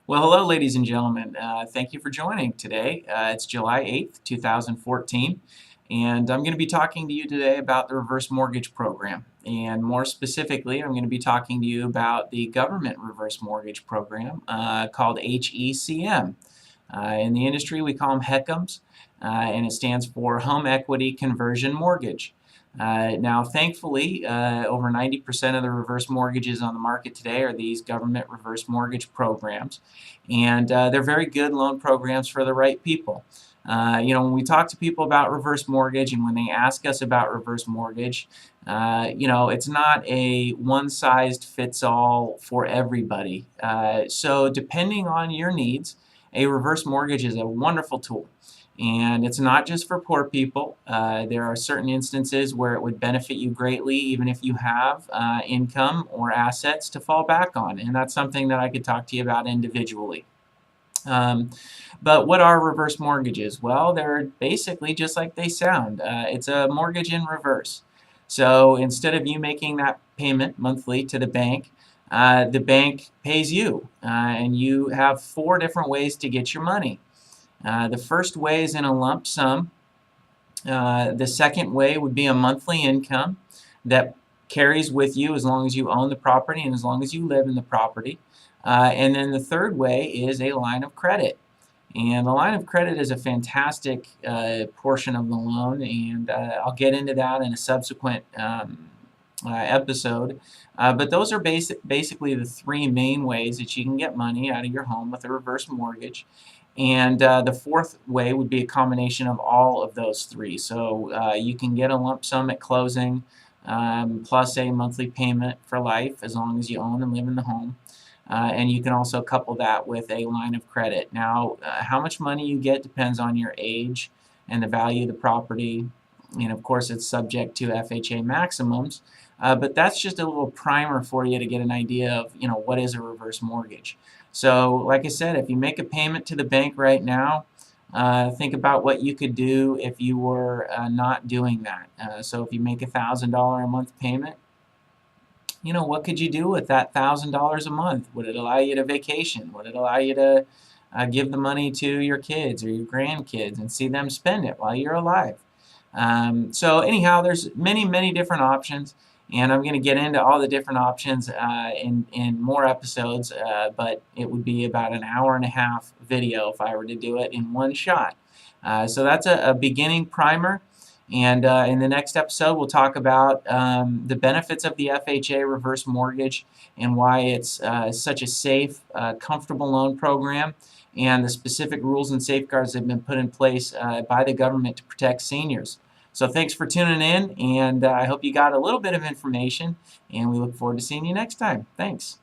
Well, hello, ladies and gentlemen. Thank you for joining today. It's July 8th, 2014, and I'm going to be talking to you today about the reverse mortgage program. And more specifically, I'm going to be talking to you about the government reverse mortgage program called HECM. In the industry, we call them HECMs, and it stands for Home Equity Conversion Mortgage. Now, thankfully, over 90% of the reverse mortgages on the market today are these government reverse mortgage programs, and they're very good loan programs for the right people. When we talk to people about reverse mortgage and when they ask us about reverse mortgage, it's not a one-size-fits-all for everybody. So depending on your needs, a reverse mortgage is a wonderful tool. And it's not just for poor people. There are certain instances where it would benefit you greatly even if you have income or assets to fall back on. And that's something that I could talk to you about individually. But what are reverse mortgages? Well, they're basically just like they sound. It's a mortgage in reverse. So instead of you making that payment monthly to the bank pays you. And you have 4 different ways to get your money. The first way is in a lump sum. The second way would be a monthly income that carries with you as long as you own the property and as long as you live in the property. And then the third way is a line of credit. And the line of credit is a fantastic portion of the loan, and I'll get into that in a subsequent episode. But those are basically the 3 main ways that you can get money out of your home with a reverse mortgage. And the fourth way would be a combination of all of those 3. So you can get a lump sum at closing plus a monthly payment for life as long as you own and live in the home. And you can also couple that with a line of credit. Now, how much money you get depends on your age and the value of the property. And of course, it's subject to FHA maximums. But that's just a little primer for you to get an idea of, what is a reverse mortgage. So, like I said, if you make a payment to the bank right now, think about what you could do if you were not doing that. So if you make a $1,000 a month payment, what could you do with that $1,000 a month? Would it allow you to vacation? Would it allow you to give the money to your kids or your grandkids and see them spend it while you're alive? So anyhow, there's many different options, and I'm going to get into all the different options in more episodes, but it would be about an hour-and-a-half video if I were to do it in one shot. So that's a beginning primer. And in the next episode, we'll talk about the benefits of the FHA reverse mortgage and why it's such a safe, comfortable loan program, and the specific rules and safeguards that have been put in place by the government to protect seniors. So thanks for tuning in, and I hope you got a little bit of information, and we look forward to seeing you next time. Thanks.